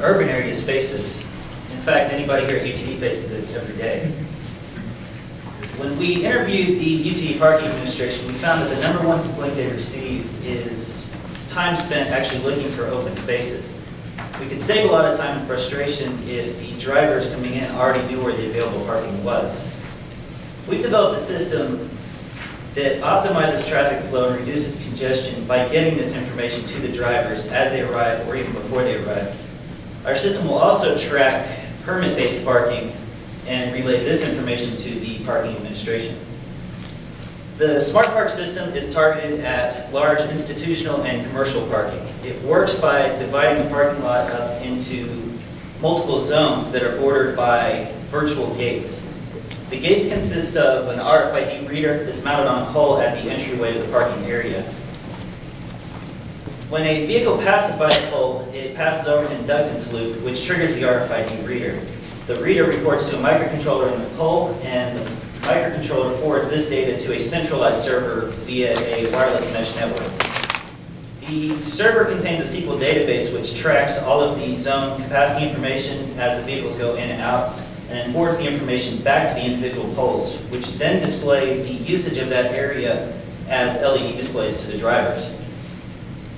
urban areas faces. In fact, anybody here at UTD faces it every day. When we interviewed the UTD Parking Administration, we found that the #1 complaint they receive is time spent actually looking for open spaces. We could save a lot of time and frustration if the drivers coming in already knew where the available parking was. We've developed a system that optimizes traffic flow and reduces congestion by getting this information to the drivers as they arrive or even before they arrive. Our system will also track permit-based parking and relay this information to the parking administration. The Smart Park system is targeted at large institutional and commercial parking. It works by dividing the parking lot up into multiple zones that are bordered by virtual gates. The gates consist of an RFID reader that's mounted on a pole at the entryway to the parking area. When a vehicle passes by the pole, it passes over an inductance loop, which triggers the RFID reader. The reader reports to a microcontroller in the pole, and the microcontroller forwards this data to a centralized server via a wireless mesh network. The server contains a SQL database which tracks all of the zone capacity information as the vehicles go in and out, and then forwards the information back to the individual poles, which then display the usage of that area as LED displays to the drivers.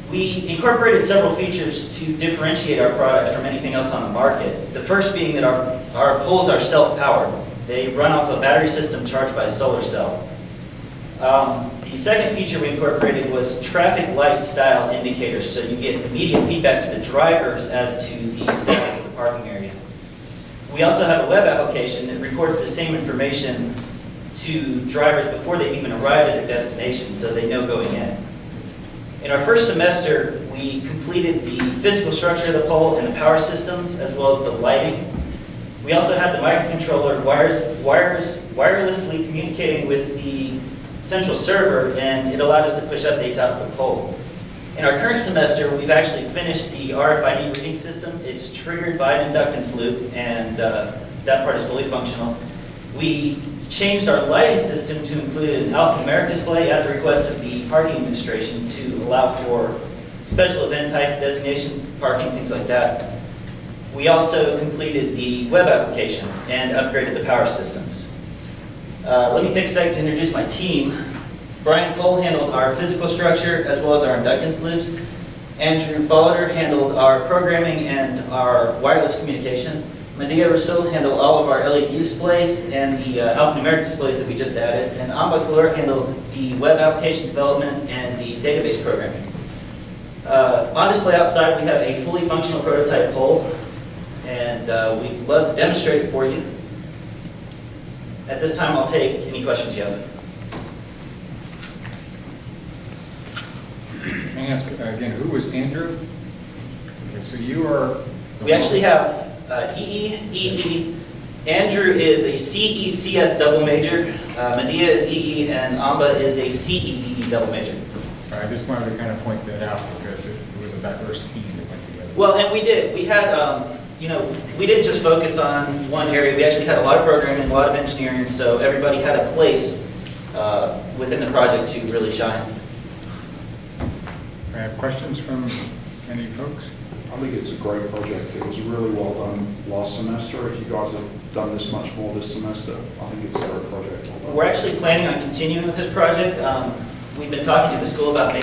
We incorporated several features to differentiate our product from anything else on the market. The first being that our poles are self-powered. They run off a battery system charged by a solar cell. The second feature we incorporated was traffic light style indicators, so you get immediate feedback to the drivers as to the status of the parking area. We also have a web application that reports the same information to drivers before they even arrive at their destination, so they know going in. In our first semester, we completed the physical structure of the pole and the power systems, as well as the lighting. We also had the microcontroller wirelessly communicating with the central server, and it allowed us to push updates out to the pole. In our current semester, we've actually finished the RFID reading system. It's triggered by an inductance loop, and that part is fully functional. We changed our lighting system to include an alphanumeric display at the request of the parking administration to allow for special event type designation parking, things like that. We also completed the web application and upgraded the power systems. Let me take a second to introduce my team. Brian Cole handled our physical structure as well as our inductance loops. Andrew Folliter handled our programming and our wireless communication. Medea Rasul handled all of our LED displays and the alphanumeric displays that we just added. And Amba Kalur handled the web application development and the database programming. On display outside, we have a fully functional prototype pole, and we'd love to demonstrate it for you. At this time, I'll take any questions you have. Can I ask again, who was Andrew? Okay, so you are... We actually have EE. Andrew is a CECS double major. Medea is EE, and Amba is a CEE double major. I just wanted to kind of point that out because it was a diverse team that went together. Well, and we did. We had, we didn't just focus on one area. We actually had a lot of programming, a lot of engineering, so everybody had a place within the project to really shine. I have questions from any folks? I think it's a great project. It was really well done last semester. If you guys have done this much more this semester, I think it's a great project. Well, we're actually planning on continuing with this project. We've been talking to the school about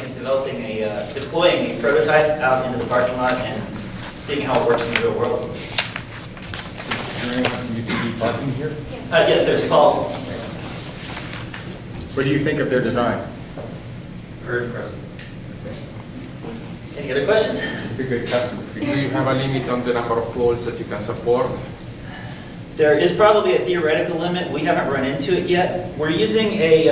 deploying a prototype out into the parking lot and seeing how it works in the real world. Is there anyone from UTD parking here? Yes, there's Paul. What do you think of their design? Very impressive. Any other questions? It's a good customer. Do you have a limit on the number of poles that you can support? There is probably a theoretical limit. We haven't run into it yet. We're using a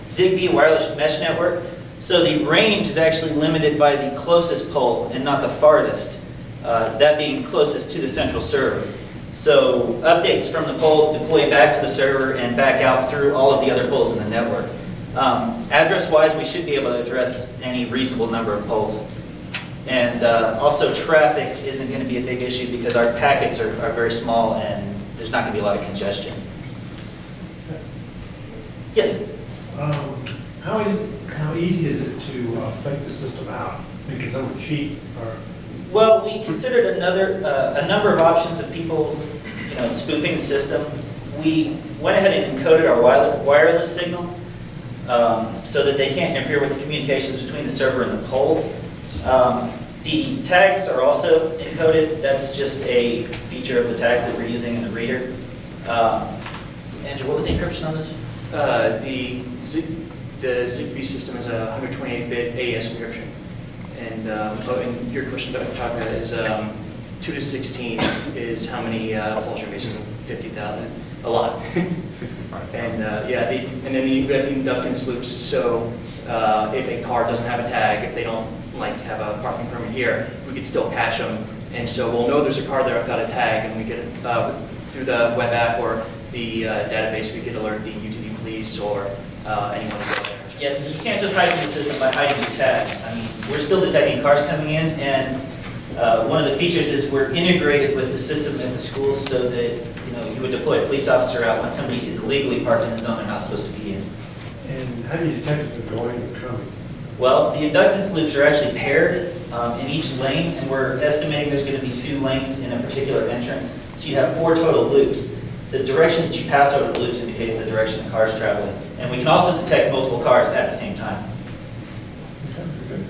Zigbee wireless mesh network, so the range is actually limited by the closest pole and not the farthest, that being closest to the central server. So updates from the poles deploy back to the server and back out through all of the other poles in the network. Address-wise, we should be able to address any reasonable number of poles. And also traffic isn't going to be a big issue because our packets are very small and there's not going to be a lot of congestion. Yes? How easy is it to fake the system out? Because someone cheat or Well, we considered a number of options of people, spoofing the system. We went ahead and encoded our wireless signal so that they can't interfere with the communications between the server and the pole. The tags are also encoded. That's just a feature of the tags that we're using in the reader. Andrew, what was the encryption on this? The Zigbee system is a 128-bit AES encryption. And your question about talking about is 2 to 16 is how many poles you're missing? 50,000, a lot. 65,000. And and then you've got inductance loops. So if a car doesn't have a tag, if they don't have a parking permit here, we could still catch them. And so we'll know there's a car there without a tag, and we could through the web app or the database, we could alert the UTV police or anyone who's there. Yes, you can't just hide from the system by hiding your tag. I mean, we're still detecting cars coming in, and one of the features is we're integrated with the system at the school so that you would deploy a police officer out when somebody is illegally parked in a zone they're not supposed to be in. And how do you detect if they're going or coming? Well, the inductance loops are actually paired in each lane, and we're estimating there's going to be 2 lanes in a particular entrance. So you have 4 total loops. The direction that you pass over the loops indicates the direction the car is traveling. And we can also detect multiple cars at the same time.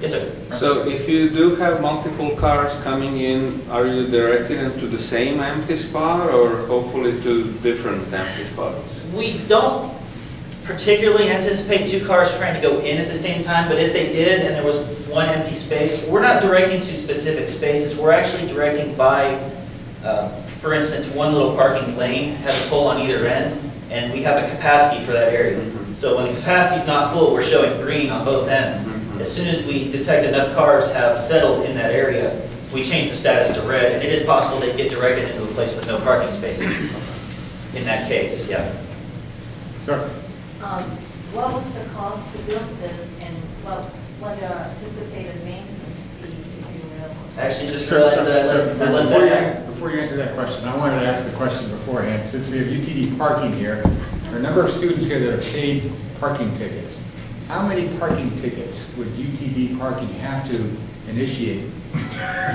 Yes, sir. So if you do have multiple cars coming in, are you directing them to the same empty spot or hopefully to different empty spots? We don't particularly anticipate 2 cars trying to go in at the same time, but if they did and there was 1 empty space, we're not directing to specific spaces. We're actually directing by, for instance, 1 little parking lane has a pole on either end, and we have a capacity for that area. So when the capacity is not full, we're showing green on both ends. As soon as we detect enough cars have settled in that area, we change the status to red, and it is possible they get directed into a place with no parking spaces. In that case, yeah. Sir? What was the cost to build this, and what your anticipated maintenance fee, if you will? Actually, just realized that I left that out. Before you answer that question, I wanted to ask the question beforehand. Since we have UTD parking here, there are a number of students here that have paid parking tickets. How many parking tickets would UTD parking have to initiate? Because,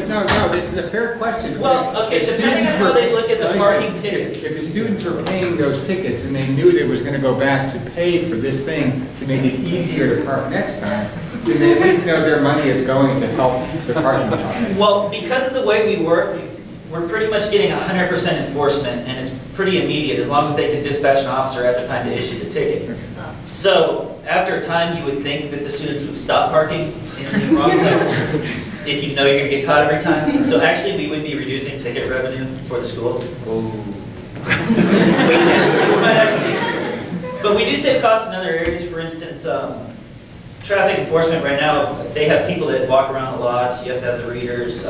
no, this is a fair question. Well, okay, depending on how they look at the parking tickets. If the students were paying those tickets and they knew they was going to go back to pay for this thing to make it easier to park next time, then they at least know their money is going to help the parking process. Well, because of the way we work, we're pretty much getting 100% enforcement, and it's pretty immediate as long as they can dispatch an officer at the time to issue the ticket. So after a time, you would think that the students would stop parking in the wrong zones if you know you're going to get caught every time. So actually, we would be reducing ticket revenue for the school. We might actually be increasing. But we do save costs in other areas. For instance, traffic enforcement right now, they have people that walk around the lots. You have to have the readers.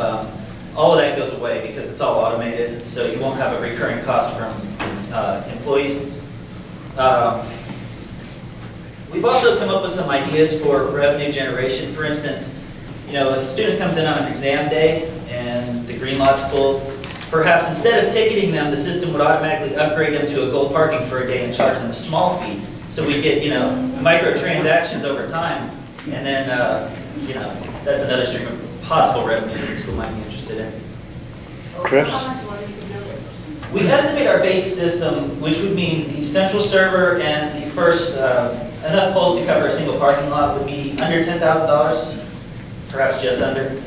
All of that goes away because it's all automated, so you won't have a recurring cost from employees. We've also come up with some ideas for revenue generation. For instance, a student comes in on an exam day and the green lot's full. Perhaps instead of ticketing them, the system would automatically upgrade them to a gold parking for a day and charge them a small fee. So we get, microtransactions over time, and then, that's another stream of possible revenue that the school might be interested in. Chris? How much money to build it? We estimate our base system, which would mean the central server and the first, enough poles to cover a single parking lot would be under $10,000, perhaps just under.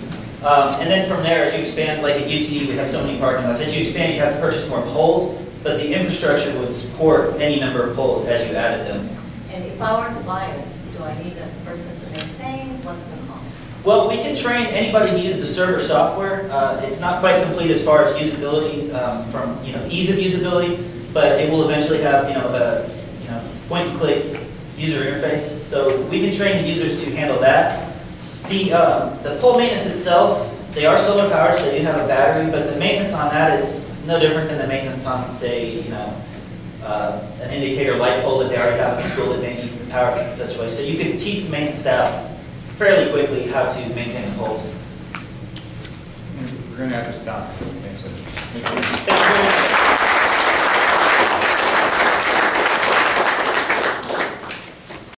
And then from there, as you expand, like at UT, we have so many parking lots. As you expand, you have to purchase more poles, but the infrastructure would support any number of poles as you added them. And if I were to buy it, do I need a person to maintain? What's the cost? Well, we can train anybody to use the server software. It's not quite complete as far as usability, from ease of usability, but it will eventually have a point-and-click user interface. So we can train the users to handle that. The pole maintenance itself, they are solar powered, so they do have a battery, but the maintenance on that is no different than the maintenance on, say, an indicator light pole that they already have in school that may need power in such a way. So you can teach the maintenance staff fairly quickly how to maintain the poles. We're going to have to stop. Thanks. Thank you very much.